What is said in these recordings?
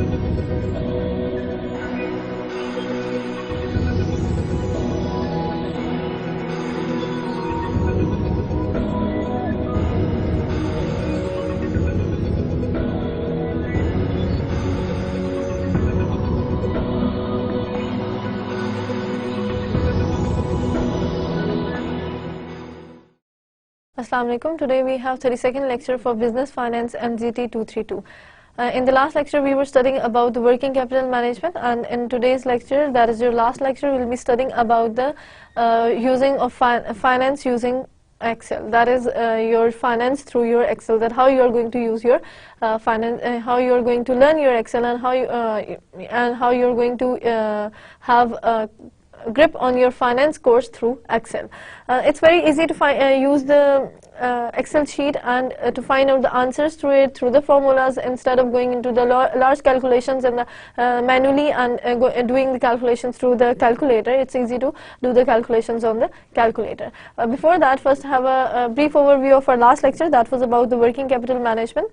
Assalamu alaikum. Today we have 32nd lecture for Business Finance MGT 232. In the last lecture we were studying about the working capital management, and in today's lecture, that is your last lecture, we will be studying about the using of finance using Excel. That is your finance through your Excel, that how you are going to use your finance, how you are going to learn your Excel, and how you are going to have grip on your finance course through Excel. It's very easy to use the Excel sheet and to find out the answers through it, through the formulas, instead of going into the large calculations and manually and doing the calculations through the calculator. It's easy to do the calculations on the calculator. Before that, first have a brief overview of our last lecture. That was about the working capital management.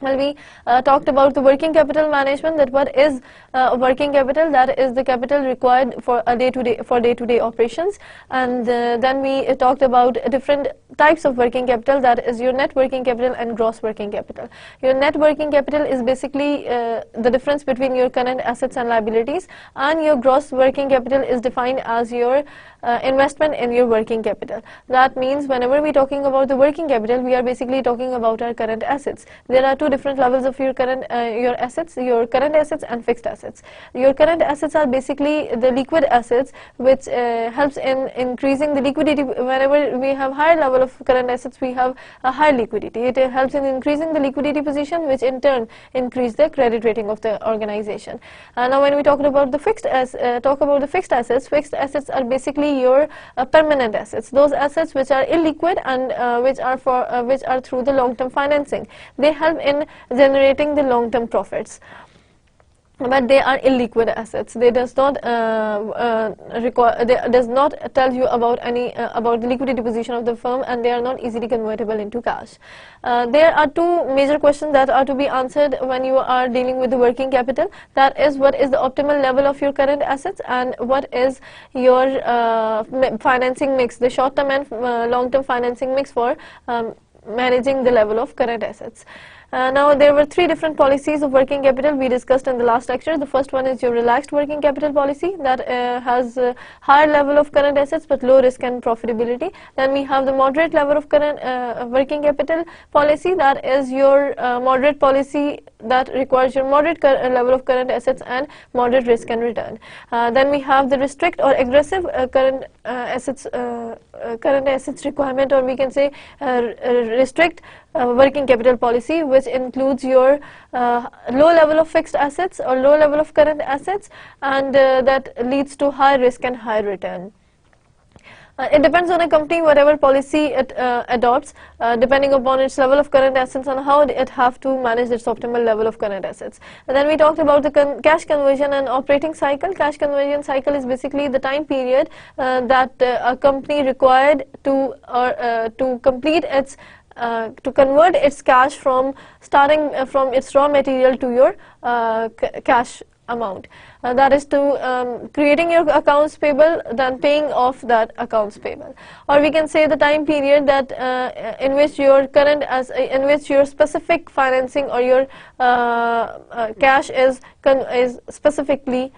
Well, we talked about the working capital management, that what is working capital. That is the capital required for day-to-day operations. And then we talked about different types of working capital, that is your net working capital and gross working capital. Your net working capital is basically the difference between your current assets and liabilities, and your gross working capital is defined as your investment in your working capital. That means whenever we're talking about the working capital, we are basically talking about our current assets. There are two different levels of your current assets, your current assets and fixed assets. Your current assets are basically the liquid assets, which helps in increasing the liquidity. Whenever we have higher level of current assets, we have a high liquidity. It helps in increasing the liquidity position, which in turn increase the credit rating of the organization. Now when we talk about the fixed assets are basically your permanent assets, those assets which are illiquid and which are through the long-term financing. They help in generating the long-term profits, but they are illiquid assets. They does not tell you about any about the liquidity position of the firm, and they are not easily convertible into cash. There are two major questions that are to be answered when you are dealing with the working capital. That is, what is the optimal level of your current assets, and what is your financing mix, the short-term and long-term financing mix for managing the level of current assets. Now there were three different policies of working capital we discussed in the last lecture. The first one is your relaxed working capital policy, that has a higher level of current assets but low risk and profitability. Then we have the moderate level of current working capital policy, that is your moderate policy that requires your moderate level of current assets and moderate risk and return. Then we have the restrict or aggressive current assets requirement, or we can say restrict working capital policy, which includes your low level of fixed assets or low level of current assets, and that leads to high risk and high return. It depends on a company, whatever policy it adopts, depending upon its level of current assets and how it have to manage its optimal level of current assets. And then we talked about the cash conversion and operating cycle. Cash conversion cycle is basically the time period that a company required to complete its to convert its cash from starting from its raw material to your cash amount. That is to creating your accounts payable, then paying off that accounts payable. Or we can say the time period that in which your specific financing or your cash is specifically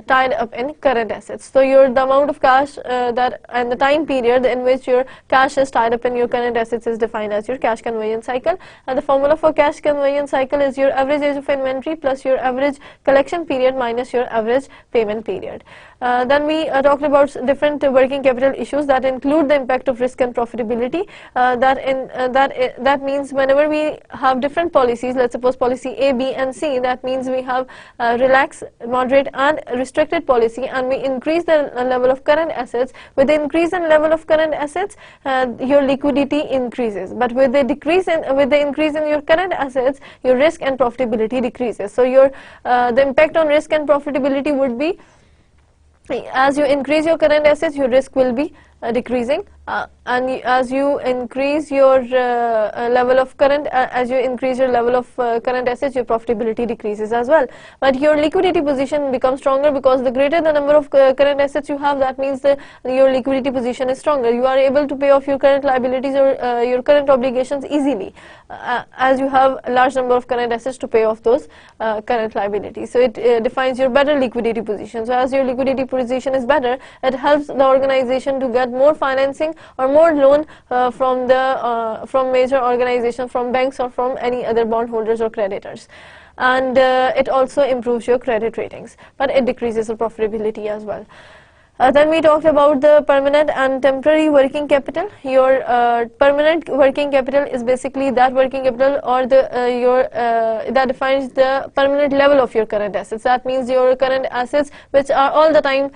tied up in current assets. So the amount of cash that and the time period in which your cash is tied up in your current assets is defined as your cash conversion cycle. And the formula for cash conversion cycle is your average age of inventory plus your average collection period minus your average payment period. Then we talked about different working capital issues that include the impact of risk and profitability. That means whenever we have different policies, let's suppose policy A, B and C, that means we have relaxed, moderate and restricted policy, and we increase the level of current assets. With the increase in level of current assets, your liquidity increases, but with the increase in your current assets, your risk and profitability decreases. So the impact on risk and profitability would be, as you increase your current assets, your risk will be decreasing, as you increase your level of current current assets, your profitability decreases as well. But your liquidity position becomes stronger, because the greater the number of current assets you have, that means that your liquidity position is stronger. You are able to pay off your current liabilities or your current obligations easily, as you have a large number of current assets to pay off those current liabilities. So it defines your better liquidity position. So as your liquidity position is better, it helps the organization to get more financing or more loan from major organizations, from banks or from any other bondholders or creditors. And it also improves your credit ratings, but it decreases the profitability as well. Then we talked about the permanent and temporary working capital. Your permanent working capital is basically that working capital or that defines the permanent level of your current assets. That means your current assets which are all the time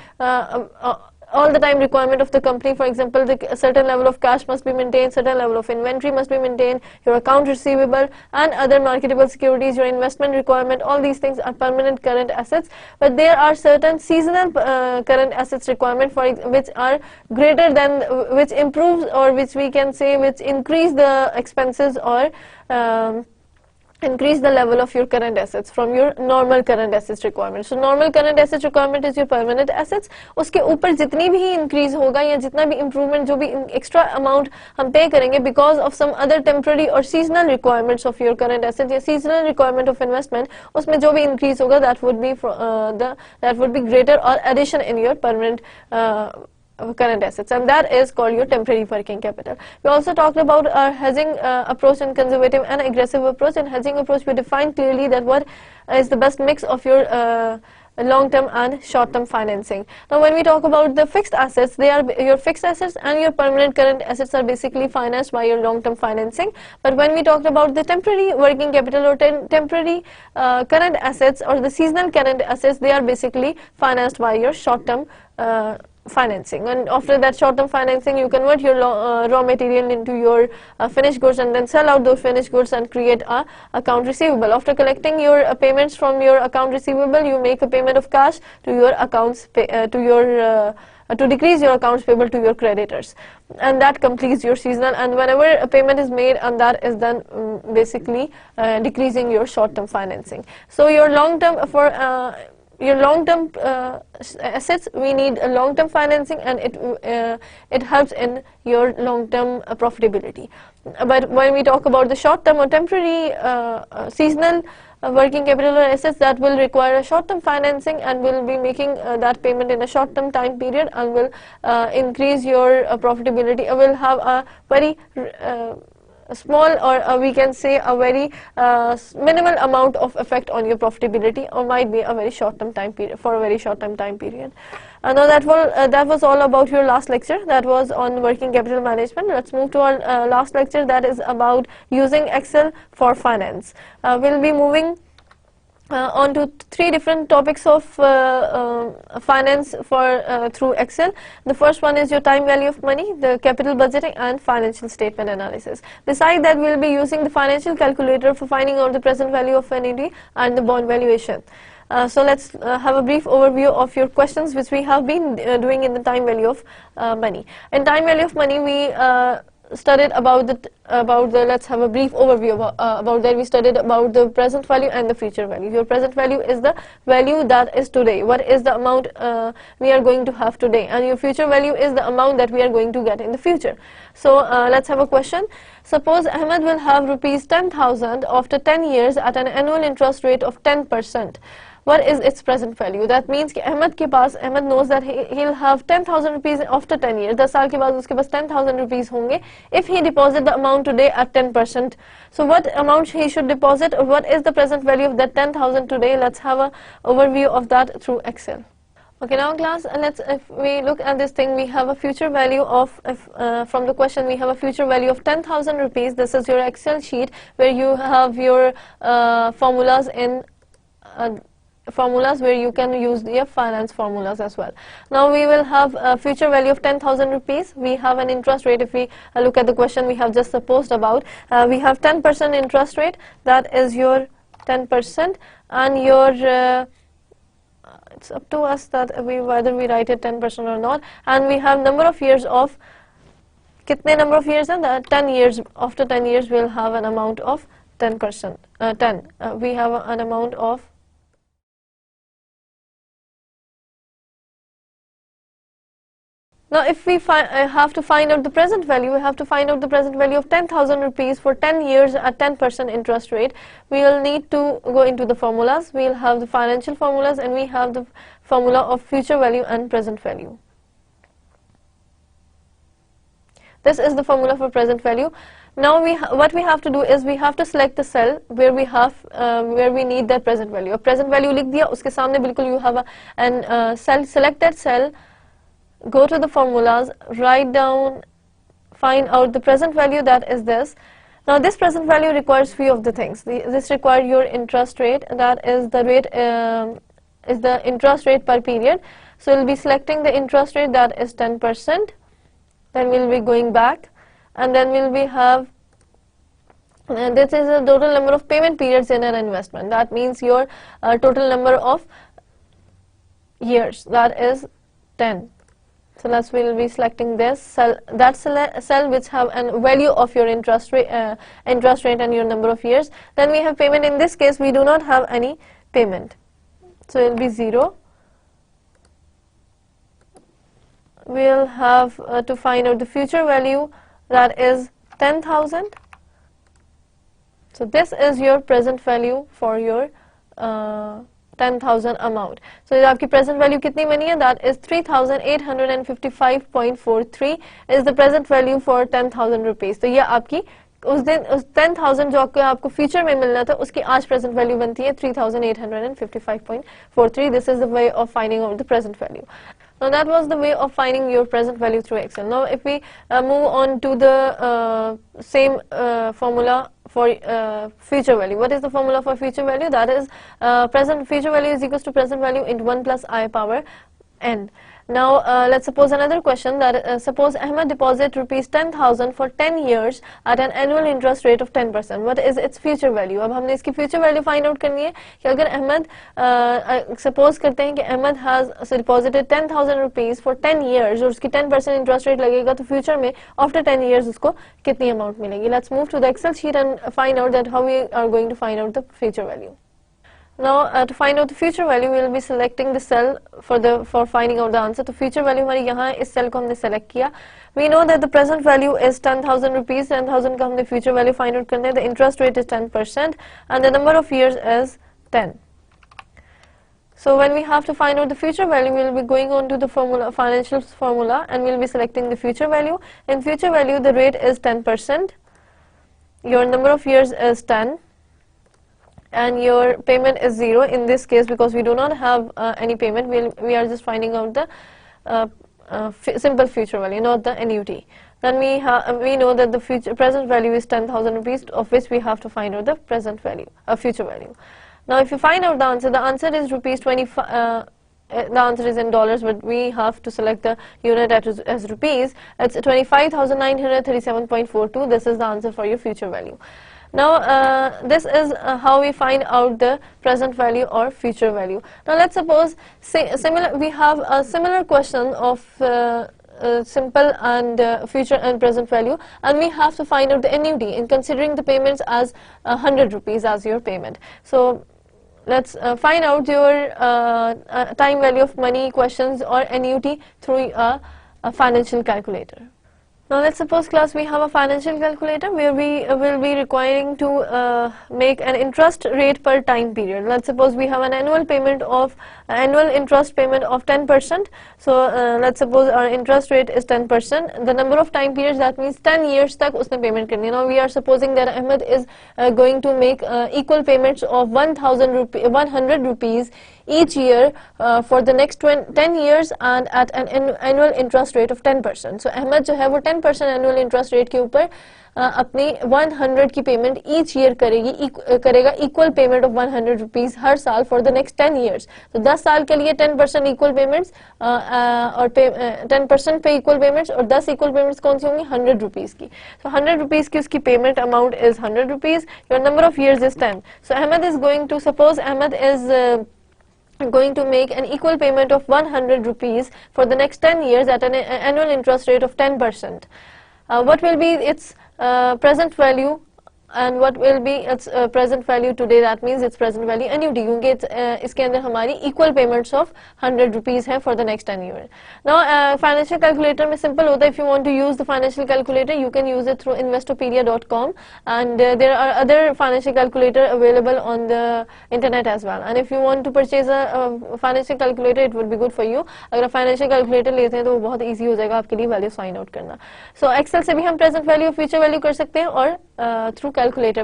requirement of the company. For example, a certain level of cash must be maintained, certain level of inventory must be maintained, your account receivable and other marketable securities, your investment requirement, all these things are permanent current assets. But there are certain seasonal current assets requirement which are greater than, which improves, or which we can say which increase the expenses or increase the level of your current assets from your normal current assets requirement. So normal current assets requirement is your permanent assets. उसके ऊपर जितनी भी increase होगा या जितना भी improvement, जो भी extra amount हम pay करेंगे because of some other temporary or seasonal requirements of your current assets या seasonal requirement of investment, उसमें जो भी increase होगा that would be greater or addition in your permanent current assets, and that is called your temporary working capital. We also talked about our hedging approach and conservative and aggressive approach. In hedging approach, we define clearly that what is the best mix of your long-term and short-term financing. Now when we talk about the fixed assets, they are your fixed assets and your permanent current assets are basically financed by your long-term financing. But when we talked about the temporary working capital or temporary current assets or the seasonal current assets, they are basically financed by your short-term financing. And after that short-term financing, you convert your raw material into your finished goods and then sell out those finished goods and create a account receivable. After collecting your payments from your account receivable, you make a payment of cash to your accounts to decrease your accounts payable to your creditors, and that completes your seasonal. And whenever a payment is made, and that is then basically decreasing your short-term financing. So your long-term assets, we need a long-term financing, and it helps in your long-term profitability. But when we talk about the short-term or temporary seasonal working capital or assets, that will require a short-term financing and will be making that payment in a short-term time period and will increase your profitability. Will have a very small, or we can say a very minimal amount of effect on your profitability, or might be a very short-term time period, for a very short-term time period. Now that was all about your last lecture. That was on working capital management. Let's move to our last lecture, that is about using Excel for finance. We'll be moving on to three different topics of finance through Excel. The first one is your time value of money, the capital budgeting and financial statement analysis. Besides that, we will be using the financial calculator for finding out the present value of annuity and the bond valuation. So let's have a brief overview of your questions which we have been doing in the time value of money. In time value of money, we studied about the let's have a brief overview about that. We studied about the present value and the future value. Your present value is the value that is today, what is the amount we are going to have today, and your future value is the amount that we are going to get in the future. So let's have a question. Suppose Ahmed will have rupees 10,000 after 10 years at an annual interest rate of 10%. What is its present value? That means कि Ahmed knows that he'll have 10,000 rupees after 10 years. 10 साल के बाद उसके पास 10,000 rupees होंगे if he deposit the amount today at 10%. So what amount he should deposit, or what is the present value of that 10,000 today? Let's have an overview of that through Excel. Okay, now class, if we look at this thing, we have a future value of, from the question, we have a future value of 10,000 rupees. This is your Excel sheet where you have your formulas where you can use your finance formulas as well. Now we will have a future value of 10,000 rupees. We have an interest rate. If we look at the question we have just supposed about, we have 10% interest rate. That is your 10%, and your it's up to us that whether we write it 10% or not. And we have number of years of कितने number of years हैं? That 10 years. After 10 years we'll have an amount of 10%. We have an amount of now if we have to find out the present value, we have to find out the present value of 10,000 rupees for 10 years at 10% interest rate. We will need to go into the formulas. We will have the financial formulas and we have the formula of future value and present value. This is the formula for present value. Now what we have to do is we have to select the cell where we need that present value. Present value लिख दिया, उसके सामने बिल्कुल you have an cell, select that cell, go to the formulas, write down, find out the present value, that is this. Now this present value requires few of the things. This requires your interest rate, that is the rate is the interest rate per period. So we'll be selecting the interest rate, that is 10%. Then we'll be going back and then we'll be have this is the total number of payment periods in an investment. That means your total number of years, that is 10. So we'll be selecting this cell, that cell which have a value of your interest rate and your number of years. Then we have payment. In this case we do not have any payment, so it will be 0. We'll have to find out the future value, that is 10,000. So this is your present value for your 10,000 amount. So आपकी present value कितनी बनी है? That is 3,855.43 is the present value for 10,000 rupees. तो ये आपकी उस दिन उस 10,000 जो आपको फ्यूचर में मिलना था उसकी आज प्रेजेंट वैल्यू बनती है 3,855.43. This is the way of finding out the present value. Now that was the way of finding your present value through Excel. Now if we move on to the same formula for future value. What is the formula for future value? That is future value is equals to present value into 1 plus I power n. Now let's suppose another question, that suppose Ahmed deposit rupees 10,000 for 10 years at an annual interest rate of 10%. What is its future value? अब हमने इसकी future value find out करनी है कि अगर Ahmad suppose करते हैं कि Ahmad has deposited 10,000 rupees for 10 years और उसकी 10% interest rate लगेगा, तो future में after 10 years उसको कितनी amount मिलेगी? Let's move to the Excel sheet and find out that how we are going to find out the future value. Now to find out the future value, we will be selecting the cell for finding out the answer. तो future value हमारी यहाँ इस cell को हमने select किया. We know that the present value is 10,000 rupees. 10,000 का हमने future value find out करना है. The interest rate is 10% and the number of years is 10. So when we have to find out the future value, we will be going on to the formula, financial formula, and we will be selecting the future value. In future value, the rate is 10%. Your number of years is 10. And your payment is 0 in this case because we do not have any payment. We are just finding out the simple future value, not the annuity. Then we know that the present value is 10,000 rupees, of which we have to find out the present value, future value. Now if you find out the answer is rupees 25. The answer is in dollars, but we have to select the unit as rupees. It's 25,937.42. This is the answer for your future value. Now this is how we find out the present value or future value. Now let's suppose we have a similar question of simple and future and present value, and we have to find out the annuity in considering the payments as 100 rupees as your payment. So let's find out your time value of money questions or annuity through a financial calculator. Now let's suppose class we have a financial calculator where we will be requiring to make an interest rate per time period. Let's suppose we have an annual interest payment of 10%. So let's suppose our interest rate is 10%. The number of time periods, that means 10 years tak usne payment karni. Now we are supposing that Ahmed is going to make equal payments of 100 rupees each year for the next 10 years and at an annual interest rate of 10%. So Ahmed जो है वो 10% annual interest rate के ऊपर अपनी 100 की payment each year करेगा equal payment of 100 rupees हर साल for the next 10 years. तो 10 साल के लिए 10% equal payments और 10% पे equal payments और 10 equal payments कौन सी होंगी? 100 rupees की. So 100 rupees की उसकी payment amount is 100 rupees. Your number of years is 10. So Ahmed is going to, suppose Ahmed is going to make an equal payment of 100 rupees for the next 10 years at an annual interest rate of 10%. what will be its present value and what will be its present value today, that means its present value annuity, क्योंकि इसके अंदर हमारी equal payments of 100 rupees है for the next 10 years. Now financial calculator में simple होता है. If you want to use the financial calculator, you can use it through investopedia.com, and there are other financial calculator available on the internet as well. And if you want to purchase a financial calculator, it would be good for you. अगर आप financial calculator लेते हैं तो वो बहुत easy हो जाएगा आपके लिए values find out करना. So Excel से भी हम present value और future value कर सकते हैं, और through calculator,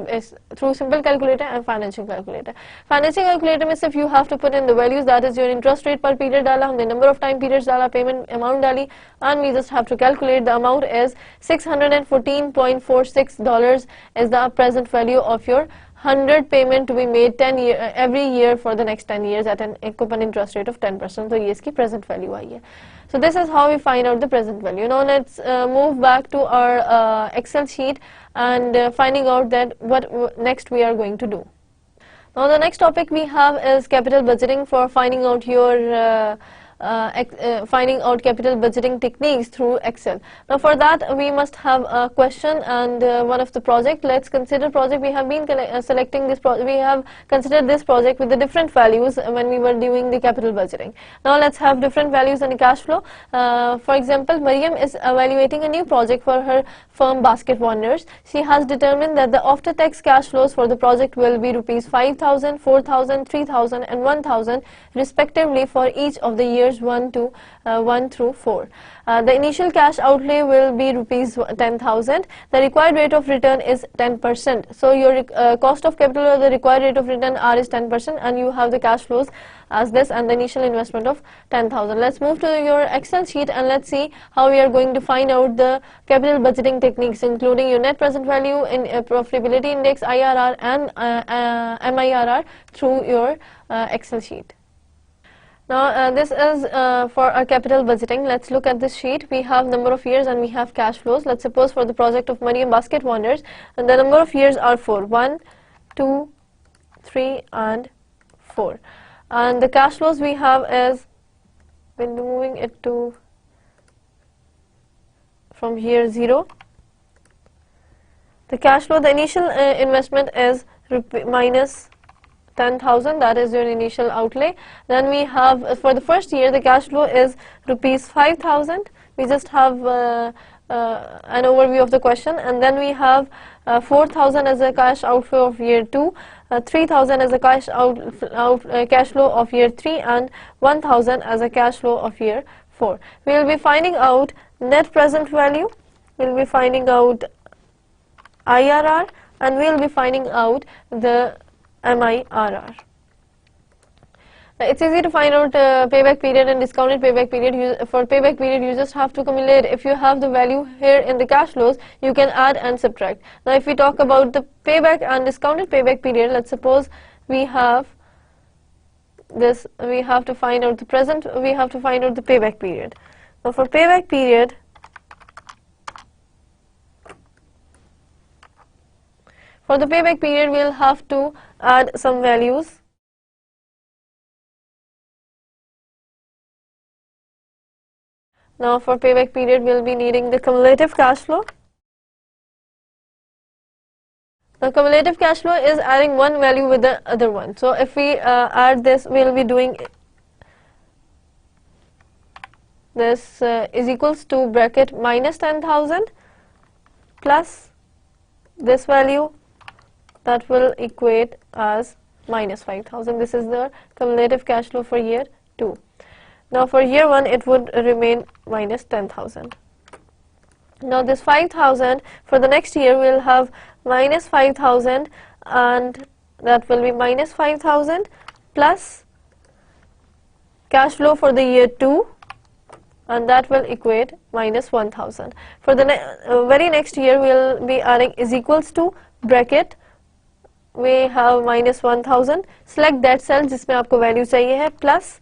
through simple calculator and financial calculator. Financial calculator में सिर्फ you have to put in the values, that is your interest rate per period डाला हमने, number of time periods डाला, payment amount डाली, and we just have to calculate. The amount is $614.46 is the present value of your 100 payment to be made every year for the next 10 years at an coupon interest rate of 10%. तो ये इसकी present value आई है. So this is how we find out the present value. Now let's move back to our Excel sheet and finding out that what next we are going to do. Now the next topic we have is capital budgeting, for finding out your finding out capital budgeting techniques through Excel. Now for that we must have a question and one of the project. Let's consider project. We have been selecting this we have considered this project with the different values when we were doing the capital budgeting. Now let's have different values and cash flow. For example, Mariam is evaluating a new project for her firm Basket Wonders. She has determined that the after tax cash flows for the project will be rupees 5,000, 4,000, 3,000 and 1,000 respectively for each of the years 1 through 4. The initial cash outlay will be rupees 10,000. The required rate of return is 10%. So your cost of capital or the required rate of return R is 10%, and you have the cash flows as this and the initial investment of 10,000. Let's move to your Excel sheet and let's see how we are going to find out the capital budgeting techniques, including your net present value, in profitability index, IRR and MIRR through your Excel sheet. Now this is for our capital budgeting. Let's look at this sheet. We have number of years and we have cash flows. Let's suppose for the project of Mariam Basket Wonders, and the number of years are 4. 1, 2, 3 and 4. And the cash flows we have is, when moving it to from here 0. The cash flow, the initial investment is minus 10,000, that is your initial outlay. Then we have for the first year the cash flow is rupees 5,000. We just have an overview of the question, and then we have 4,000 as a cash outflow of year 2, 3,000 as a cash cash flow of year 3, and 1,000 as a cash flow of year 4. We will be finding out net present value, we will be finding out IRR, and we will be finding out the MIRR. It's easy to find out payback period and discounted payback period. For payback period, you just have to accumulate. If you have the value here in the cash flows, you can add and subtract. Now if we talk about the payback and discounted payback period, let's suppose we have this, we have to find out the present, we have to find out the payback period. Now for payback period, for the payback period, we'll have to add some values. Now for payback period, we'll be needing the cumulative cash flow. The cumulative cash flow is adding one value with the other one. So if we add this, we'll be doing this is equals to bracket minus 10,000 plus this value, that will equate as minus 5,000. This is the cumulative cash flow for year 2. Now for year 1, it would remain minus 10,000. Now this 5,000 for the next year, we'll have minus 5,000, and that will be minus 5,000 plus cash flow for the year 2, and that will equate minus 1,000. For the very next year, we'll be adding is equals to bracket, we have minus 1,000, select that cell जिसमें आपको value चाहिए है, plus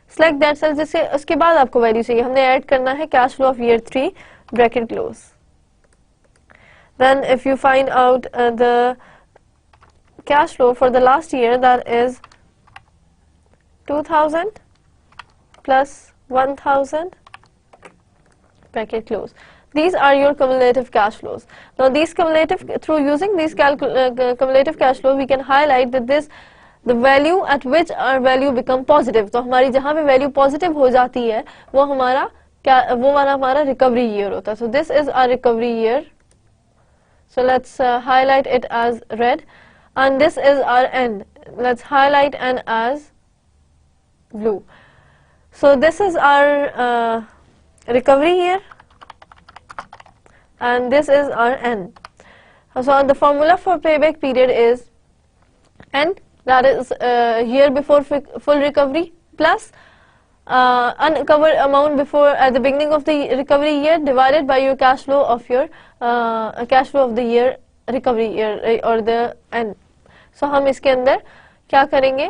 select that cell जिससे उसके बाद आपको value चाहिए, हमने ऐड करना है cash flow of year 3, bracket close. Then if you find out the cash flow for the last year, that is 2,000 plus 1,000, bracket close. These are your cumulative cash flows. Now these cumulative, through using these cumulative cash flow, we can highlight that this the value at which our value become positive. तो हमारी जहाँ पे value positive हो जाती है वो हमारा क्या, वो हमारा recovery year होता है. So this is our recovery year. So let's highlight it as red, and this is our end. Let's highlight N as blue. So this is our recovery year, and this is our N. So the formula for payback period is N, that is year before full recovery, plus uncovered amount before at the beginning of the recovery year divided by your cash flow of your cash flow of the year recovery year or the N. So हम इसके अंदर क्या करेंगे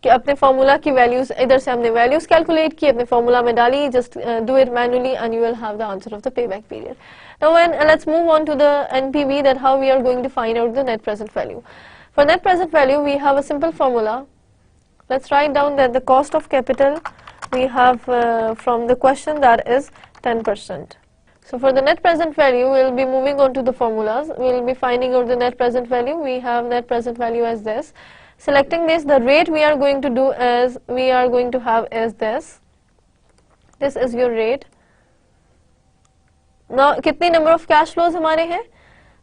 कि अपने formula की values, इधर से हमने वैल्यूज कैलकुलेट की, अपने फॉर्मूला में डाली, just do it manually and you will have the answer of the payback period. Now let's move on to the NPV, that how we are going to find out the net present value. For net present value, we have a simple formula. Let's write down that the cost of capital we have from the question, that is 10%. So for the net present value, we will be moving on to the formulas. We will be finding out the net present value. We have net present value as this. Selecting this, the rate we are going to do is, we are going to have is this. This is your rate. Now, कितनी number of cash flows हमारे हैं?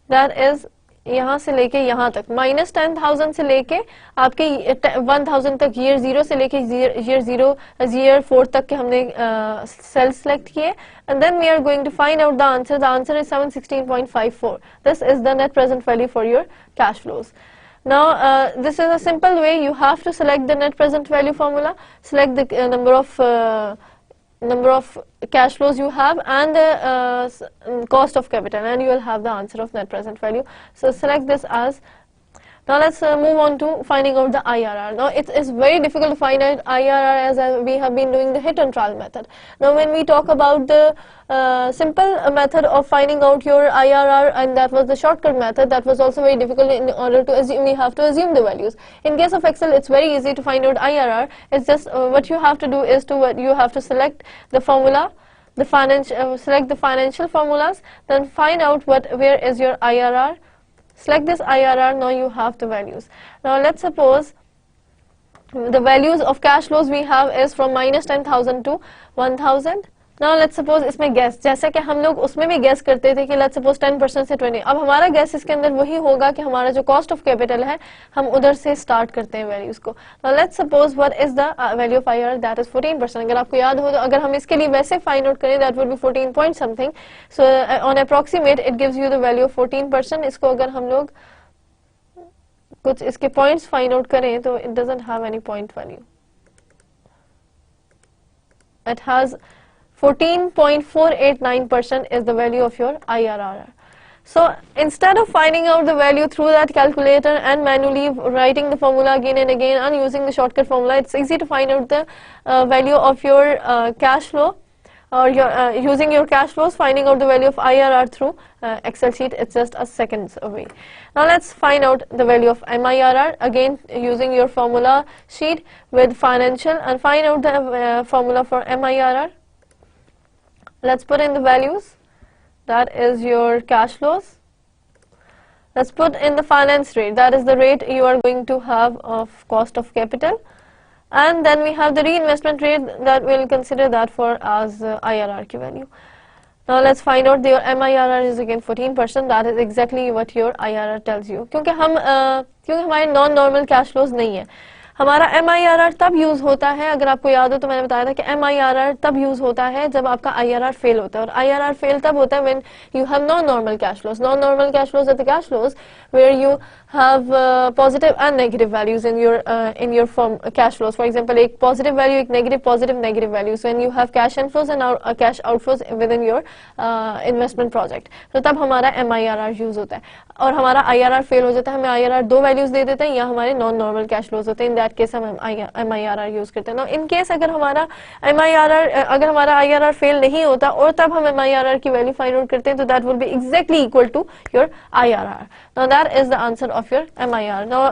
That is यहाँ से लेके यहाँ तक, minus 10,000 से लेके आपके 1,000 तक, year 0 से लेके year 4 तक के हमने cells select किए, and then we are going to find out the answer. The answer is 716.54. This is the net present value for your cash flows. Now this is a simple way. You have to select the net present value formula, select the number of cash flows you have and the cost of capital, and you will have the answer of net present value. So select this as. Now let's move on to finding out the IRR. Now it is very difficult to find out IRR as we have been doing the hit and trial method. Now when we talk about the simple method of finding out your IRR, and that was the shortcut method, that was also very difficult. In order to assume, we have to assume the values. In case of Excel, it's very easy to find out IRR. It's just what you have to do is you have to select the formula, the select the financial formulas, then find out where is your IRR. Select this IRR, now you have the values. Now let's suppose the values of cash flows we have is from minus 10,000 to 1,000. Now let's suppose इसमें guess, जैसे कि हम लोग उसमें भी guess करते थे कि let's suppose 10% से 20. अब हमारा guess इसके अंदर वही होगा कि हमारा जो cost of capital है हम उधर से start करते हैं values को. Now let's suppose what is the value of IRR, that is 14%. अगर आपको याद हो तो अगर हम इसके लिए वैसे find out करें, that would be 14 point something. So on approximate it gives you the value of 14%. इसको अगर हम लोग कुछ इसके points find out करें तो it doesn't have any point value. It has 14.489% is the value of your IRR. So instead of finding out the value through that calculator and manually writing the formula again and again and using the shortcut formula, it's easy to find out the value of your cash flow, or using your cash flows, finding out the value of IRR through Excel sheet. It's just a seconds away. Now let's find out the value of MIRR, again using your formula sheet with financial, and find out the formula for MIRR. Let's put in the values, that is your cash flows. Let's put in the finance rate, that is the rate you are going to have of cost of capital. And then we have the reinvestment rate, that we'll consider that for as IRR की value. Now let's find out your MIRR is again 14%. That is exactly what your IRR tells you. क्योंकि हमारे non normal cash flows नहीं है. हमारा MIRR तब use होता है, अगर आपको याद हो तो मैंने बताया था कि MIRR तब यूज होता है जब आपका IRR फेल होता है, और IRR फेल तब होता है when you have non-normal cash flows. Non-normal cash flows are the cash flows where you have positive and negative values in your form cash flows. For example, एक positive value, एक negative value. So when you have cash inflows and cash outflows within your investment project, तो तब हमारा MIRR use होता है. और हमारा IRR fail हो जाता है, हमें IRR दो वैल्यूज दे देते हैं, या हमारे non-normal cash flows होते हैं. In that case हम MIRR यूज करते हैं. Now in case अगर हमारा IRR फेल नहीं होता और तब हम MIRR की वैल्यू फाइंड आउट करते हैं, तो that will be exactly equal to your IRR. Now that is the answer of your MIRR. Now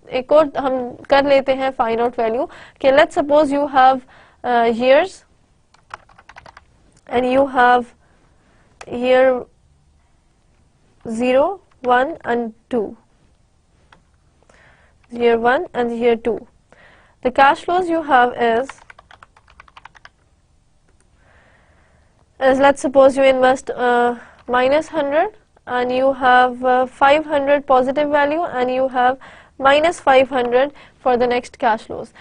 एक और हम कर लेते हैं find out value कि let's suppose you have years and you have year 0, 1 and 2. Year 1 and year 2. The cash flows you have is let's suppose you invest minus 100 and you have 500 positive value and you have minus 500 for the next cash flows.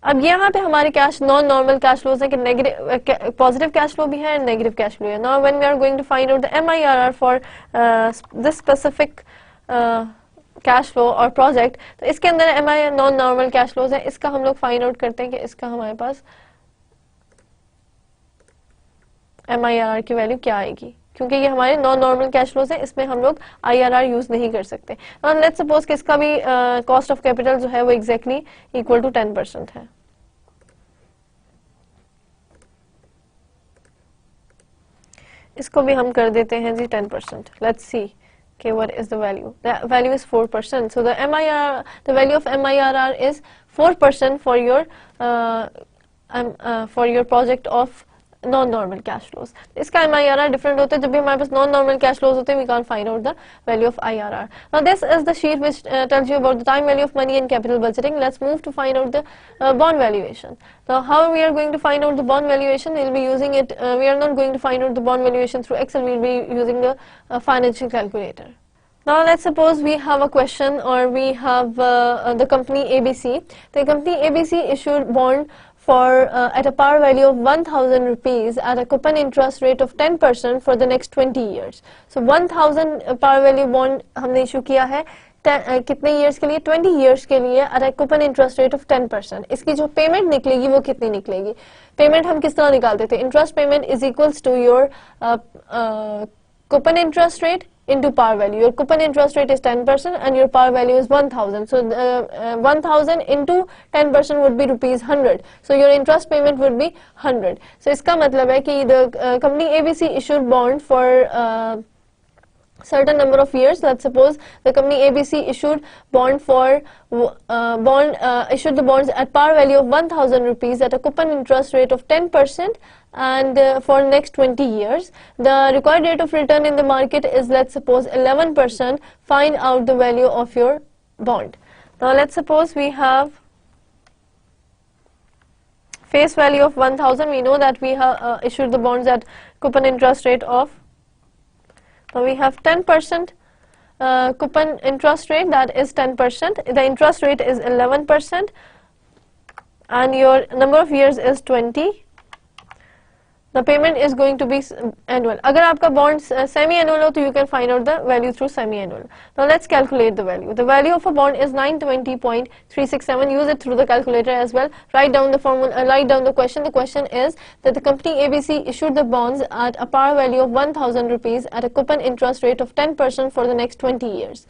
अब यहाँ पे हमारे cash non normal cash flows हैं कि negative positive cash flow भी है and negative cash flow है. Now when we are going to find out the MIRR for this specific cash flow और प्रोजेक्ट, तो इसके अंदर MIRR non normal cash flows है. इसका हम लोग फाइंड आउट करते हैं कि इसका हमारे पास MIRR की वैल्यू क्या आएगी, क्योंकि ये हमारे नॉन नॉर्मल कैश फ्लोज है, इसमें हम लोग IRR यूज नहीं कर सकते. और लेट्स सपोज कि इसका भी कॉस्ट ऑफ कैपिटल जो है वो एग्जैक्टली इक्वल टू 10% है. इसको भी हम कर देते हैं जी 10%. Let's see okay, what is the value? The value is 4%. So the MIRR, the value of MIRR is 4% for your project of non-normal cash flows. इसका MIRR different होता है. जब भी हमारे पास non-normal cash flows होते हैं, we can't find out the value of IRR. Now this is the sheet which tells you about the time value of money and capital budgeting. Let's move to find out the bond valuation. Now how we are going to find out the bond valuation? We'll be using it. We are not going to find out the bond valuation through Excel. We'll be using the financial calculator. Now let's suppose we have a question, or we have the company ABC. The company ABC issued bond for at a par value of 1,000 rupees at a coupon interest rate of 10% for the next 20 years. So 1,000 par value bond हमने issue किया है कितने years के लिए? 20 years के लिए at a coupon interest rate of 10%. इसकी जो payment निकलेगी वो कितनी निकलेगी? Payment हम किस तरह निकालते थे? Interest payment is equals to your coupon interest rate into par value. Your coupon interest rate is 10% and your par value is 1,000. So 1,000 into 10% would be rupees 100. So your interest payment would be 100. So इसका मतलब है कि the company ABC issued bond for certain number of years. Let's suppose the company ABC issued bond for issued the bonds at par value of 1,000 rupees at a coupon interest rate of 10%. And for next 20 years, the required rate of return in the market is, let's suppose, 11%. Find out the value of your bond. Now let's suppose we have face value of 1,000. We know that we have issued the bonds at coupon interest rate of, now we have 10% coupon interest rate, that is 10%. The interest rate is 11% and your number of years is 20. The payment is going to be annual. अगर आपका bond semi-annual हो तो you can find out the value through semi-annual. Now let's calculate the value. The value of a bond is 920.367. Use it through the calculator as well. Write down the formula. Write down the question. The question is that the company ABC issued the bonds at a par value of 1,000 rupees at a coupon interest rate of 10% for the next 20 years.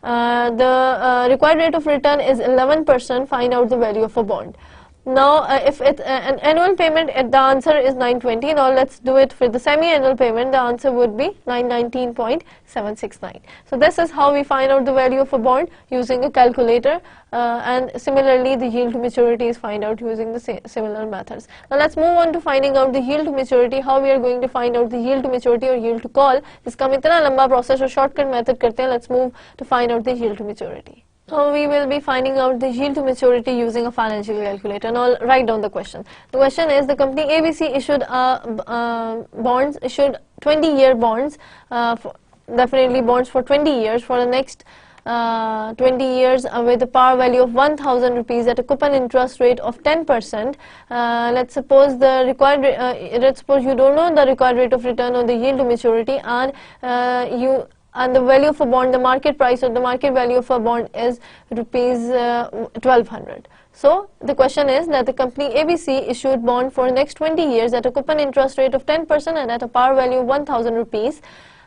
The required rate of return is 11%. Find out the value of a bond. Now if it's an annual payment, the answer is 920. Now let's do it for the semi-annual payment. The answer would be 919.769. So this is how we find out the value of a bond using a calculator, and similarly the yield to maturity is find out using the similar methods. Now let's move on to finding out the yield to maturity. How we are going to find out the yield to maturity or yield to call. इसका हम इतना लंबा process और shortcut method करते हैं. Let's move to find out the yield to maturity. So we will be finding out the yield to maturity using a financial calculator. Now write down the question. The question is the company ABC issued bonds, issued 20-year bonds, definitely bonds for 20 years for the next 20 years with a par value of 1,000 rupees at a coupon interest rate of 10%. Let's suppose the required, let's suppose you don't know the required rate of return or the yield to maturity, and the value of a bond, the market price or the market value of a bond is rupees 1,200. So the question is that the company ABC issued bond for next 20 years at a coupon interest rate of 10% and at a par value of 1,000 rupees.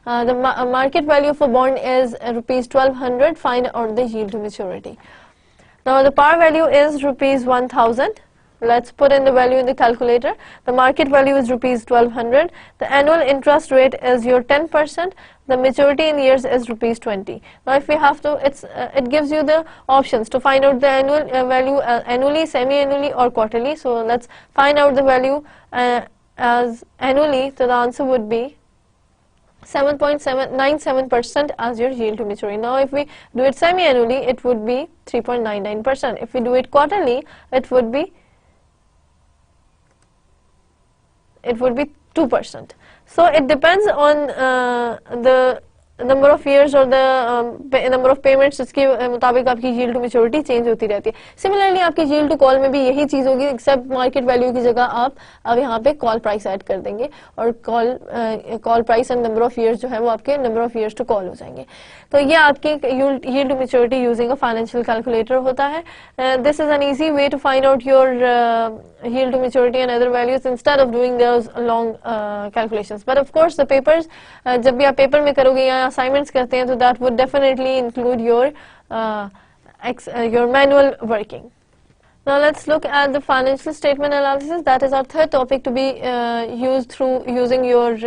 The market value of a bond is rupees 1,200. Find out the yield to maturity. Now the par value is rupees 1,000. Let's put in the value in the calculator. The market value is rupees 1,200. The annual interest rate is your 10%. The maturity in years is rupees 20. Now if we have to, it gives you the options to find out the annual value annually, semi-annually or quarterly. So let's find out the value as annually, so the answer would be 7.97% as your yield to maturity. Now if we do it semi-annually, it would be 3.99%. If we do it quarterly, it would be 2%. So it depends on the number of years और the number of payments, इसके मुताबिक आपकी yield to maturity change होती रहती है. Similarly आपकी yield to call में भी यही चीज होगी, except market value की जगह आप अब यहाँ पे call price ऐड कर देंगे और call price and number of years जो है वो आपके number of years to call हो जाएंगे. तो ये आपकी yield to maturity using a financial calculator होता है. This is an easy way to find out your yield to maturity and other values instead of doing those long calculations. But of course the papers, जब भी आप paper में करोगे या assignments करते हैं, तो that would definitely include your manual working. Now let's look at the financial statement analysis. That is our third topic to be used through using your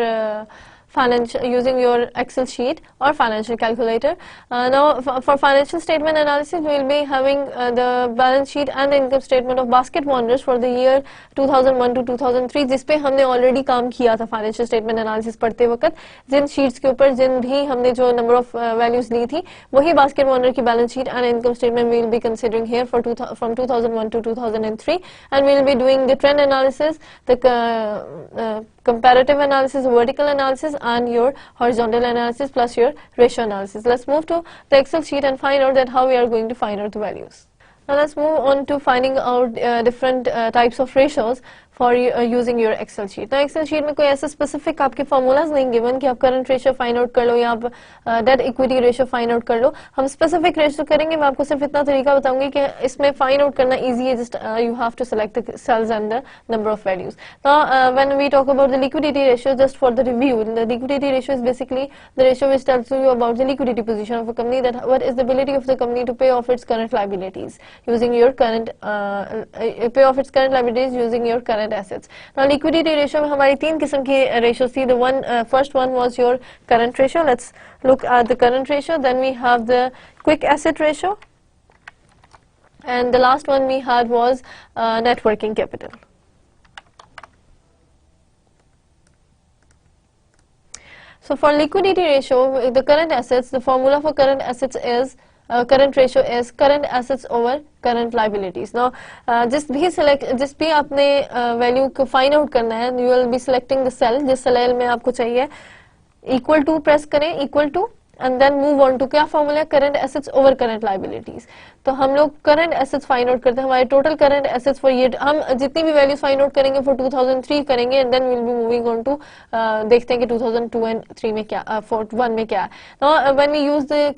using your Excel sheet or financial calculator. Now for financial statement analysis, we will be having the balance sheet and the income statement of Basket Wanderers for the year 2001 to 2003, जिस पे हमने already काम किया था financial statement analysis पढ़ते वक्त. जिन sheets के ऊपर जिन भी हमने जो number of values ली थी, वही Basket Wanderer की balance sheet and income statement we will be considering here for from 2001 to 2003, and we will be doing the trend analysis, the comparative analysis, vertical analysis, and your horizontal analysis plus your ratio analysis. Let's move to the Excel sheet and find out that how we are going to find out the values. Now let's move on to finding out different types of ratios for using your Excel sheet. Now Excel sheet में कोई ऐसा specific आपके formulas नहीं given कि आप current ratio find out कर लो या आप debt equity ratio find out कर लो. हम specific ratio करेंगे. मैं आपको सिर्फ इतना तरीका बताऊंगी कि इसमें find out करना easy है. Just you have to select the cells and the number of values. Now when we talk about the liquidity ratio, just for the review, the liquidity ratio is basically the ratio which tells you about the liquidity position of a company, that what is the ability of the company to pay off its current liabilities using your current pay off its current liabilities using your current assets. Now liquidity ratio में हमारी तीन किस्म की ratios थी. The first one was your current ratio. Let's look at the current ratio. Then we have the quick asset ratio, and the last one we had was net working capital. So for liquidity ratio, the current assets, the formula for current assets is current ratio is current assets over current liabilities. Now जिस भी आपने value को find out करना है, you will be selecting the cell, जिस cell में आपको चाहिए equal to press करें, equal to, and then move on to क्या formula है, current assets over current liabilities. तो हम लोग current assets find out करते हैं. हमारे total current assets for year, हम जितनी भी values find out करेंगे for 2003 करेंगे, and then we'll be moving on to देखते हैं कि 2002 and 3 में क्या 1 में क्या है. Now when we use the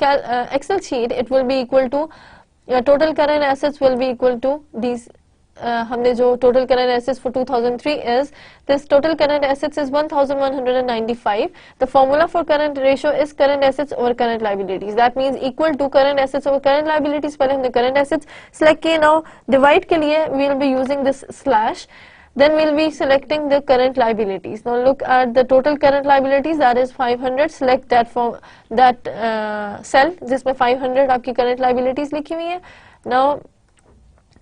Excel sheet, it will be equal to total current assets will be equal to these. हमने जो total current assets for 2003 is, this total current assets is 1195. The formula for current ratio is current assets over current liabilities. That means equal to current assets over current liabilities. पहले हमने current assets select किए. Now divide के लिए we will be using this slash. Then we'll be selecting the current liabilities. Now look at the total current liabilities, that is 500. Select that cell जिसमें 500 आपकी current liabilities लिखी हुई है. Now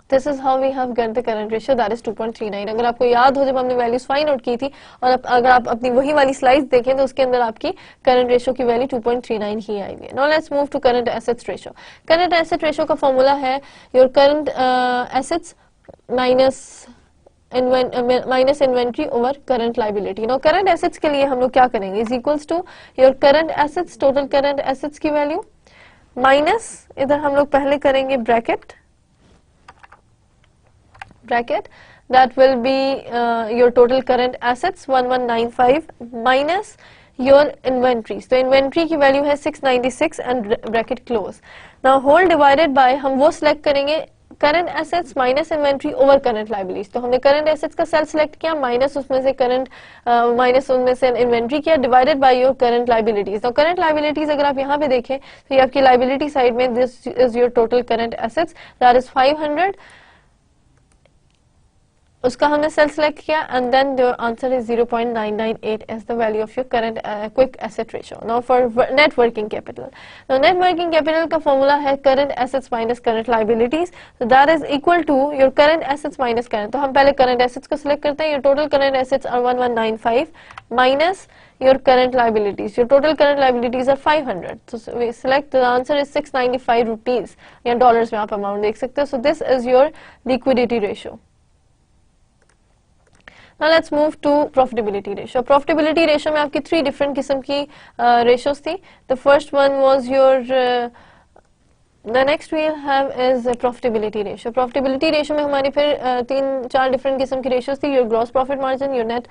this is how we have got the current ratio, that is 2.39. अगर आपको याद हो जब हमने values find out की थी, और अगर आप अपनी वही वाली slides देखें तो उसके अंदर आपकी current ratio की value 2.39 ही आई है. Now let's move to current assets ratio. Current asset ratio का formula है your current assets minus inventory over current liability. Now current assets के लिए हम लोग क्या करेंगे, is equals to your current assets, total current assets की value minus, इधर हम लोग पहले करेंगे bracket, that will be your total current assets 1195 minus your inventories. So inventory की value है 696 and bracket close. Now whole divided by, हम वो select करेंगे current assets minus inventory over current liabilities. तो हमने current assets का cell select किया, minus उसमें से current minus उसमें से inventory किया, divided by your current liabilities. Now current liabilities अगर आप यहाँ पे देखें तो ये आपकी liability side में, this is your total current assets, that is 500. उसका हमने सेल सेलेक्ट किया and then the answer is 0.998 as the value of your current quick asset ratio. Now for net working capital, now net working capital का formula है current assets minus current liabilities, so that is equal to your current assets minus current. तो हम पहले current assets को select करते हैं. Your total current assets are 1195 minus your current liabilities. Your total current liabilities are 500. So we select the answer is 695 rupees. या dollars में आप amount देख सकते हो. So this is your liquidity ratio. Now let's move to profitability ratio. Profitability ratio में आपकी 3 different किस्म की ratios थी. The first one was your the next we'll have is profitability ratio. Profitability ratio में हमारी फिर 3-4 different किस्म की ratios थी. Your gross profit margin, your net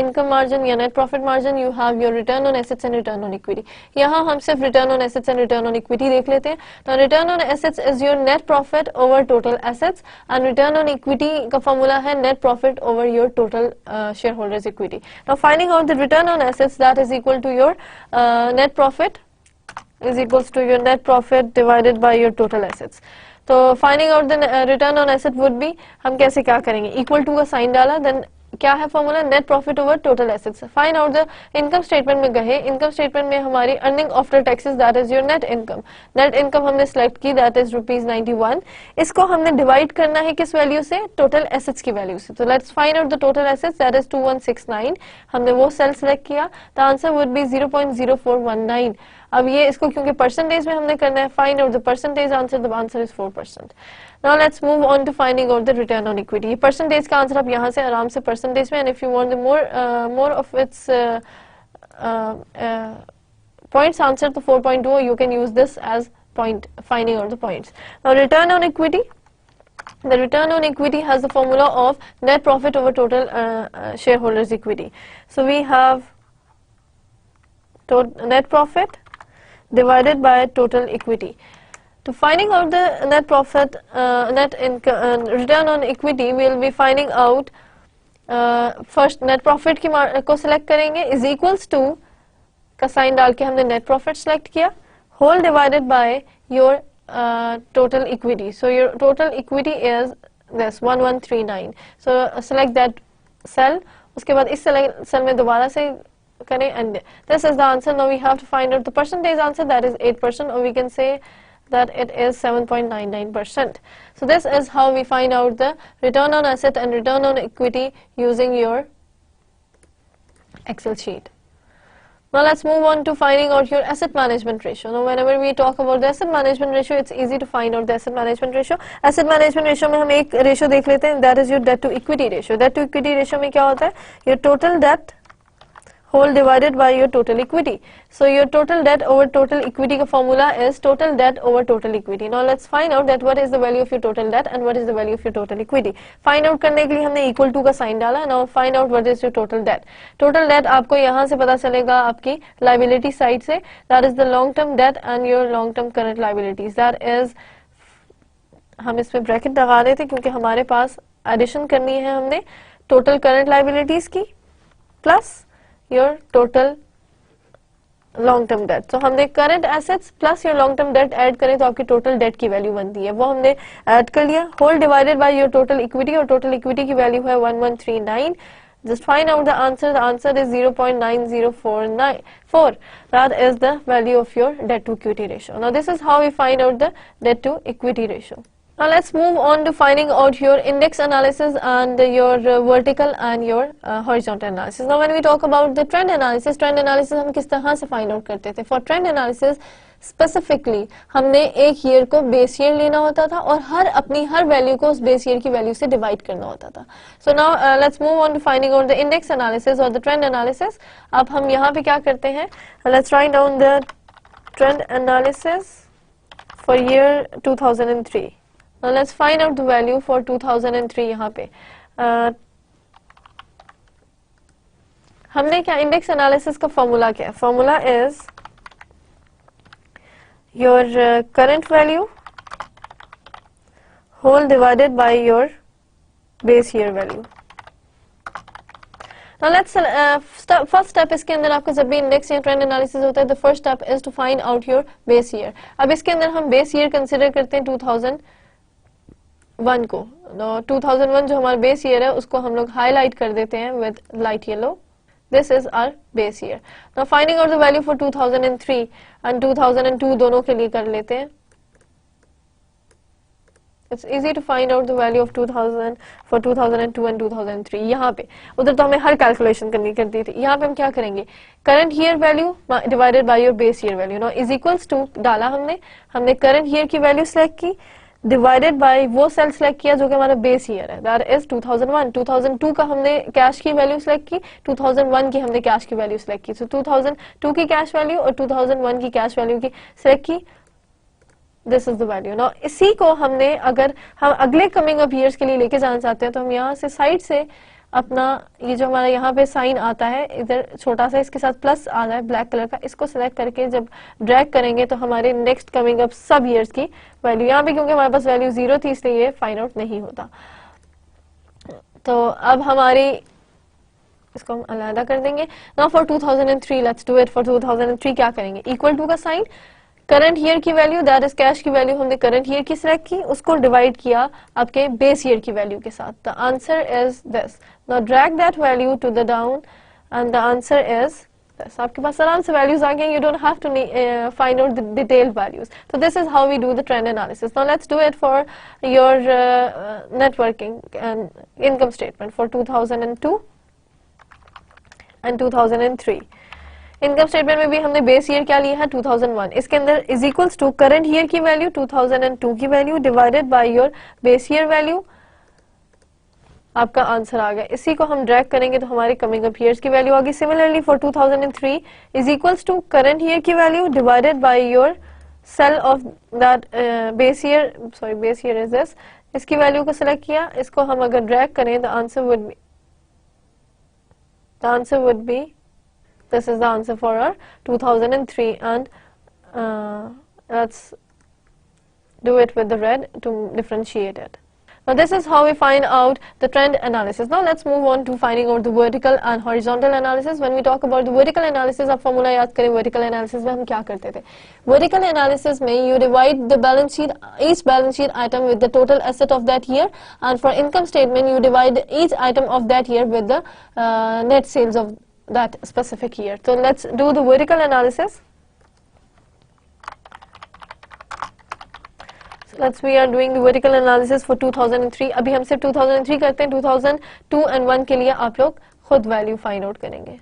income margin या net profit margin, you have your return on assets and return on equity. यहाँ हम सिर्फ return on assets and return on equity देख लेते हैं. Now return on assets is your net profit over total assets and return on equity का formula है net profit over your total shareholders equity. Now finding out the return on assets, that is equal to your net profit is equals to your net profit divided by your total assets. तो finding out the return on asset would be, हम कैसे क्या करेंगे, equal to का sign डाला, then क्या है formula, net profit over total assets. Find out the income statement में गए. इनकम स्टेटमेंट में हमारी earning after taxes, that is your net income. Net income हमने सिलेक्ट की, दैट इज ₹91. इसको हमने डिवाइड करना है किस वैल्यू से, टोटल एसेट्स की वैल्यू से. तो let's find out the total assets, that is 2169. हमने वो सेल सिलेक्ट किया. The answer would be 0.0419. अब ये इसको क्योंकि परसेंटेज में हमने करना है, find out the percentage answer, the answer is 4%. Now let's move on to finding out the return on equity. Percentage का आंसर आप यहाँ से आराम से परसेंटेज में, and if you want the more of its points answer to 4.2, you can use this as point finding out the points. Now return on equity. The return on equity has the formula of net profit over total shareholders equity. So we have net profit divided by total equity. To finding out the net profit, net income, return on equity, we will be finding out first net profit की को select करेंगे, is equals to का sign डाल के हमने net profit select किया, whole divided by your total equity. So your total equity is this 1139. So select that cell. उसके बाद इस cell में दोबारा से करें, and this is the answer. Now we have to find out the percentage answer, that is 8%, or we can say that it is 7.99%. So this is how we find out the return on asset and return on equity using your Excel sheet. Now let's move on to finding out your asset management ratio. Now whenever we talk about the asset management ratio, it's easy to find out the asset management ratio. Asset management ratio में हम एक ratio देख लेते हैं, that is your debt to equity ratio. Debt to equity ratio में क्या होता है, your total debt whole divided by your total equity. So your total debt over total equity का formula is total debt over total equity. Now let's find out that what is the value of your total debt and what is the value of your total equity. Find out करने के लिए हमने equal to का sign डाला. Now find out what is your total debt. Total debt आपको यहाँ से पता चलेगा आपकी liability side से, that is the long term debt and your long term current liabilities. That is, हम इसमें bracket लगा रहे थे क्योंकि हमारे पास addition करनी है हमने total current liabilities की plus your total long term debt. So हमने current assets plus your long term debt add करें तो आपकी total debt की वैल्यू बनती है, वो हमने ऐड कर लिया. whole divided by your total equity, और total equity की वैल्यू है 1139. Just find out the answer. The answer is 0.9049. That is the value of your debt to equity ratio. Now this is how we find out the debt to equity ratio. Now let's move on to finding out your index analysis and your vertical and your horizontal analysis. Now when we talk about the trend analysis हम किस तरह से find out करते थे. For trend analysis specifically हमने एक year को base year लेना होता था और अपनी हर value को उस base year की value से divide करना होता था. So now let's move on to finding out the index analysis or the trend analysis. अब हम यहाँ पे क्या करते हैं, let's write down the trend analysis for year 2003. Now let's find out the value for 2003. यहाँ पे हमने क्या इंडेक्स एनालिसिस का फॉर्मूला क्या है, formula is your current value whole divided by your base year value. Now let's first step इसके अंदर आपका जब भी इंडेक्स या ट्रेंड एनालिसिस होता है, the first step is to find out your base year. अब इसके अंदर हम बेस ईयर कंसिडर करते हैं 2001 को, 2001 जो हमारा बेस ईयर है उसको हम लोग हाईलाइट कर देते हैं with light yellow. This is our base year. Now finding out the value for 2003 and 2002 दोनों के लिए कर लेते हैं. It's easy to find out the value of 2000 for 2002 and 2003. यहाँ पे उधर तो हमें हर कैलकुलेशन करनी करती थी, यहाँ पे हम क्या करेंगे, current year value divided by your base year value. No is equals to डाला हमने करंट ईयर की वैल्यू सेलेक्ट की डिवाइडेड बाय वो सेल सेलेक्ट किया जो कि हमारा बेस ईयर है, दैट इज 2001. 2002 का हमने कैश की वैल्यू सेलेक्ट की, 2001 की हमने कैश की वैल्यू सेलेक्ट की. सो 2002 की कैश वैल्यू और 2001 की कैश वैल्यू की सेलेक्ट की. This is the value. Now इसी को हमने अगर हम अगले कमिंग अप ईयर्स के लिए लेके जाना चाहते हैं तो हम यहाँ से साइड से अपना ये जो हमारा यहाँ पे साइन आता है इधर छोटा सा इसके साथ प्लस आ रहा है ब्लैक कलर का, इसको सिलेक्ट करके जब ड्रैग करेंगे तो हमारे नेक्स्ट कमिंग अप सब ईयर्स की वैल्यू, यहाँ पे क्योंकि हमारे पास वैल्यू 0 थी इसलिए ये फाइंड आउट नहीं होता. तो अब हमारी इसको हम अलग कर देंगे. Now for 2003 let's do it. For 2003 क्या करेंगे, इक्वल टू का साइन, करंट ईयर की वैल्यू दैट इज कैश की वैल्यू हमने करंट ईयर की सिलेक्ट की, उसको डिवाइड किया आपके बेस ईयर की वैल्यू के साथ. The answer is this. Now drag that value to the down and the answer is this. आपके पास आराम से वैल्यूज आ गए, you don't have to find out the detailed values. तो this is how we do the trend analysis. Now let's do it for your networking and income statement for 2002 and 2003. Income statement में भी हमने base year क्या लिया है 2001. इसके अंदर is equals to current year की वैल्यू 2002 की value divided by your base year value. आपका आंसर आ गया. इसी को हम ड्रैग करेंगे तो हमारे कमिंग अप ईयर्स की वैल्यू आ गई. Similarly for 2003 is equals to current year की value divided by your sale of that base year, sorry base year is this. इसकी वैल्यू को सिलेक्ट किया, इसको हम अगर ड्रैग करें the answer would be this is the answer for our 2003 and let's do it with the red to differentiate it. Now this is how we find out the trend analysis. Now let's move on to finding out the vertical and horizontal analysis. When we talk about the vertical analysis, आप formula याद करें vertical analysis में हम क्या करते थे. Vertical analysis में you divide the balance sheet, each balance sheet item with the total asset of that year, and for income statement you divide each item of that year with the net sales of that specific year. So let's do the vertical analysis. So we are doing the vertical analysis for 2003. अभी हम सिर्फ 2003 करते हैं. 2002 and 1 के लिए आप लोग खुद वैल्यू फाइंड आउट करेंगे.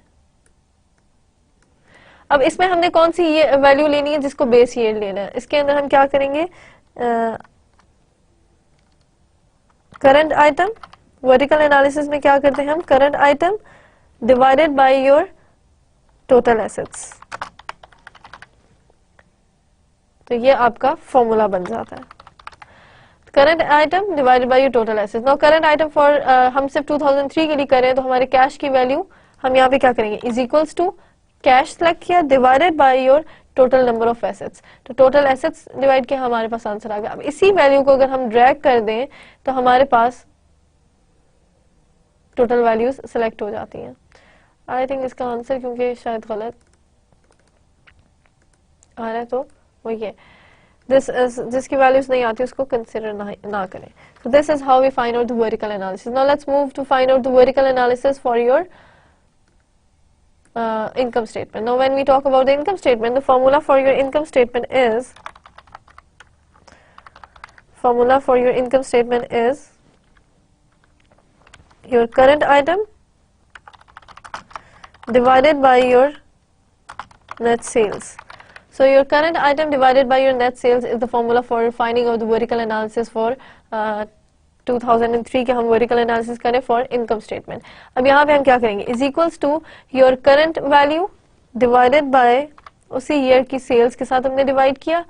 अब इसमें हमने कौन सी ये वैल्यू लेनी है जिसको बेस ईयर लेना है. इसके अंदर हम क्या करेंगे, करंट आइटम, वर्टिकल एनालिसिस में क्या करते हैं हम, current item divided by your total assets. तो ये आपका फॉर्मूला बन जाता है. Current item divided by your total assets. Now current item for हम सिर्फ 2003 के लिए करें तो हमारे कैश की वैल्यू हम यहाँ पे क्या करेंगे, is equals to cash select किया divided by your total number of assets. तो टोटल एसेट्स डिवाइड किया, हमारे पास आंसर आ गया. अब इसी वैल्यू को अगर हम ड्रैग कर दें तो हमारे पास टोटल वैल्यूज सेलेक्ट हो जाती हैं. आई थिंक इसका आंसर क्योंकि शायद गलत आ रहा है तो वो ये जिसकी वैल्यूज नहीं आती उसको कंसिडर ना करें. So this is how we find out the vertical analysis. Now let's move to find out the vertical analysis for your income statement. Now when we talk about the income statement, the formula for your income statement is your current item divided by your net sales. So your current item divided by your net sales is the formula for finding out the vertical analysis for 2003 के हम vertical analysis करें for income statement. अब यहाँ पे हम क्या करेंगे, is equals to your current value divided by उसी year की sales के साथ हमने divide किया.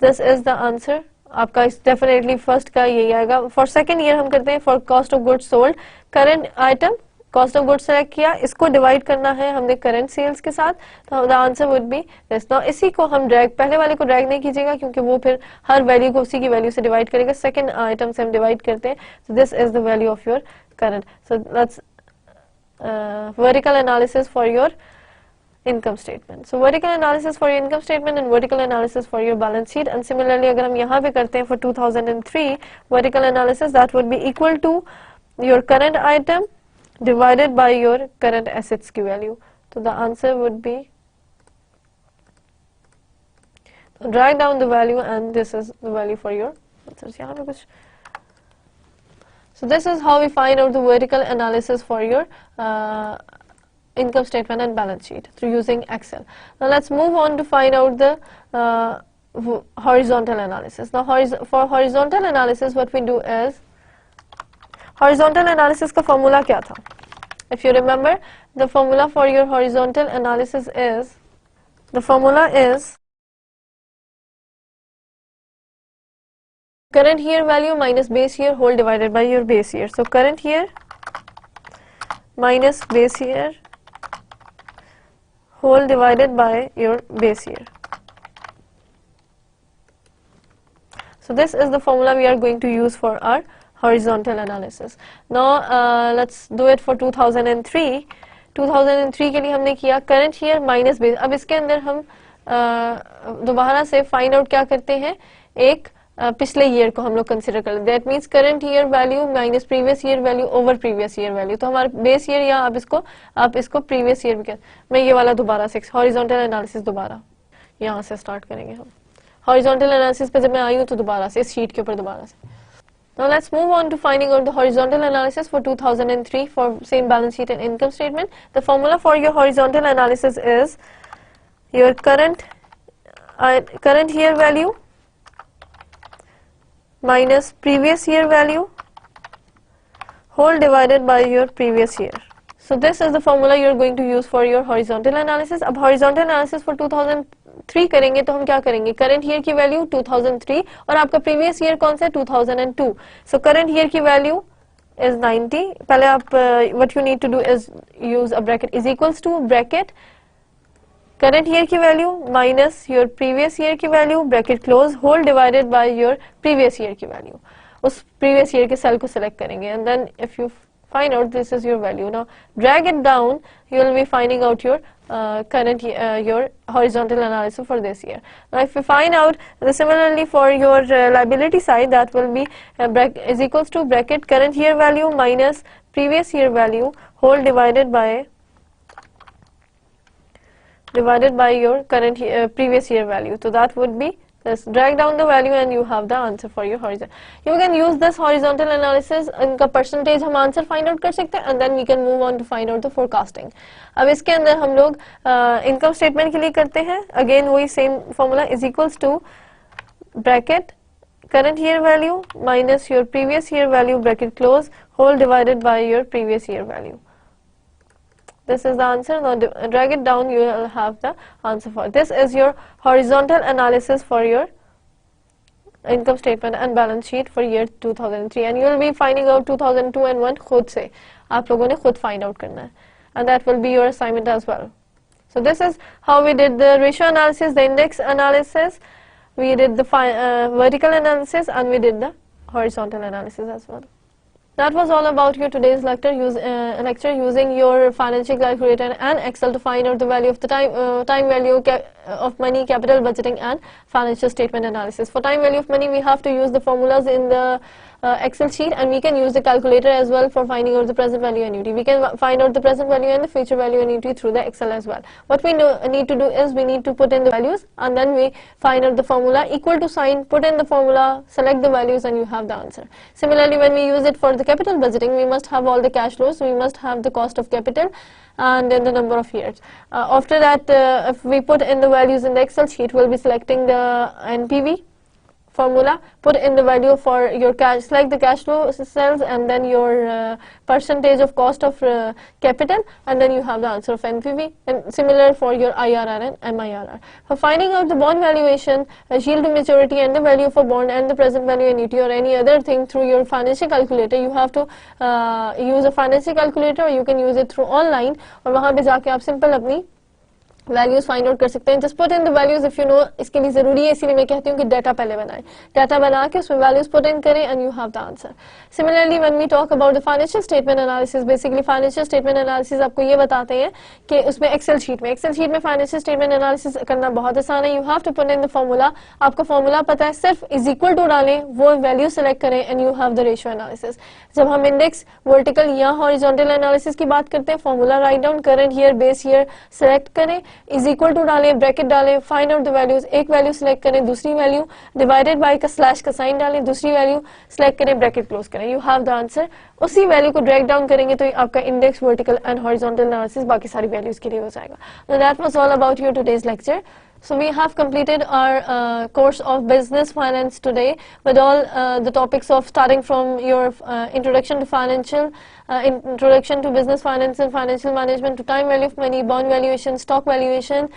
This is the answer. आपका डेफिनेटली फर्स्ट का यही आएगा. फॉर सेकेंड ईयर हम करते हैं for cost of goods sold, current item cost of goods select किया, इसको डिवाइड करना है हमने करंट सेल्स के साथ. तो the answer would be this. Now इसी को हम ड्रैग, पहले वाले को ड्रैग नहीं कीजिएगा क्योंकि वो फिर हर वैल्यू को उसी की वैल्यू से डिवाइड करेगा. सेकंड आइटम से हम डिवाइड करते हैं. सो this is the value of your current. So let's vertical analysis for your income statement. So vertical analysis for your income statement and vertical analysis for your balance sheet. And similarly अगर हम यहाँ पे करते हैं for 2003 vertical analysis, that would be equal to your current item divided by your current assets की value. So the answer would be, drag down the value and this is the value for your answers. यहाँ पे कुछ. So this is how we find out the vertical analysis for your income statement and balance sheet through using Excel. Now let's move on to find out the horizontal analysis. Now for horizontal analysis what we do is, horizontal analysis का formula क्या था? If you remember, the formula for your horizontal analysis is, the formula is current year value minus base year whole divided by your base year. So current year minus base year whole divided by your base year. So this is the formula we are going to use for our horizontal analysis. Now let's do it for 2003. 2003 के लिए हमने किया current year minus base. अब इसके अंदर हम दोबारा से find out क्या करते हैं, एक पिछले ईयर को हम लोग कंसिडर कर लेते हैं. That means current year value minus previous year value over previous year value. तो हमारा बेस ईयर या आप इसको प्रीवियस ईयर भी कह. मैं ये वाला दोबारा से हॉरिजॉन्टल एनालिसिस दोबारा यहाँ से स्टार्ट करेंगे हम. हॉरिजॉन्टल एनालिसिस पे जब मैं आई हूँ तो दोबारा से इस शीट के ऊपर दोबारा से. Now let's move on to finding out the horizontal analysis for 2003 for same balance sheet and income statement. The formula for your horizontal analysis is your current year value minus previous year value whole divided by your previous year. So this is the formula you are going to use for your horizontal analysis. अब horizontal analysis for 2003 करेंगे तो हम क्या करेंगे, current year की value 2003 और आपका previous year कौन सा है 2002. So current year की value is 90. पहले आप what you need to do is use a bracket is equals to bracket current year की value minus your previous year की value bracket close whole divided by your previous year की value. उस previous year के cell को select करेंगे and then if you find out this is your value. Now drag it down, you will be finding out your your horizontal analysis for this year. Now if you find out similarly for your liability side, that will be is equals to bracket current year value minus previous year value whole divided by your current previous year value. So that would be, just drag down the value and you have the answer for your horizontal. You can use this horizontal analysis इनका percentage हम answer find out कर सकते हैं and then we can move on to find out the forecasting. अब इसके अंदर हम लोग income statement के लिए करते हैं. Again वही same formula is equals to bracket current year value minus your previous year value bracket close whole divided by your previous year value. This is the answer. Now drag it down, you will have the answer for this is your horizontal analysis for your income statement and balance sheet for year 2003 and you will be finding out 2002 and 1 खुद से आप लोगों ने खुद find out करना है and that will be your assignment as well. So this is how we did the ratio analysis, the index analysis, we did the vertical analysis and we did the horizontal analysis as well. That was all about your today's lecture using your financial calculator and Excel to find out the value of the time value of money, capital budgeting and financial statement analysis. For time value of money we have to use the formulas in the Excel sheet and we can use the calculator as well for finding out the present value annuity. We can find out the present value and the future value annuity through the Excel as well. What we need to do is we need to put in the values and then we find out the formula, equal to sign, put in the formula, select the values and you have the answer. Similarly when we use it for the capital budgeting, we must have all the cash flows, we must have the cost of capital and then the number of years. After that if we put in the values in the Excel sheet, we'll be selecting the NPV formula, put in the value for your cash, select the cash flow cells and then your percentage of cost of capital and then you have the answer of NPV and similar for your IRR and MIRR. For finding out the bond valuation, yield to maturity and the value of a bond and the present value annuity or any other thing through your financial calculator, you have to use a financial calculator or you can use it through online और वहाँ पे जाके आप simple अपनी values find out कर सकते हैं. Just put in the values if you know. इसके लिए जरूरी है, इसीलिए मैं कहती हूँ कि डाटा पहले बनाएं. डाटा बना के उसमें वैल्यूज पुट इन करें and you have the answer. Similarly when we talk about the financial statement analysis, basically financial statement analysis आपको ये बताते हैं कि उसमें एक्सेल शीट में फाइनेंशियल स्टेटमेंट एनालिसिस करना बहुत आसान है. You have to put in the formula. आपको फॉर्मूला पता है, सिर्फ इज इक्वल टू डालें, वो वैल्यू सेलेक्ट करें and you have the ratio analysis. जब हम इंडेक्स, वर्टिकल या हॉरिजॉन्टल एनालिसिस की बात करते हैं, formula write down, current year, base year select करें, इज इक्वल टू डालें, ब्रैकेट डालें, फाइंड आउट द वैल्यूज. एक वैल्यू सेलेक्ट करें, दूसरी वैल्यू डिवाइडेड बाय का स्लैश का साइन डालें, दूसरी वैल्यू सेलेक्ट करें, ब्रैकेट क्लोज करें. You have the answer. उसी वैल्यू को ड्रैग डाउन करेंगे तो आपका index, vertical and horizontal analysis बाकी सारी वैल्यूज के लिए हो जाएगा. So that was all about your today's lecture. So we have completed our course of business finance today with all the topics of starting from your introduction to business finance and financial management, to time value of money, bond valuation, stock valuation.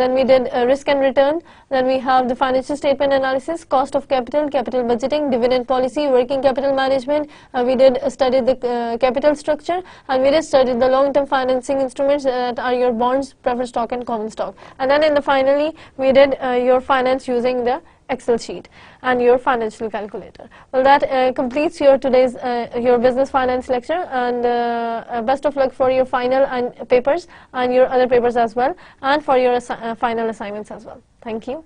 Then we did risk and return. Then we have the financial statement analysis, cost of capital, capital budgeting, dividend policy, working capital management. We did study the capital structure, and we did study the long-term financing instruments that are your bonds, preferred stock and common stock. And then in the finally we did your finance using the Excel sheet and your financial calculator. Well, that completes your today's your business finance lecture, and best of luck for your final and papers and your other papers as well, and for your final assignments as well. Thank you.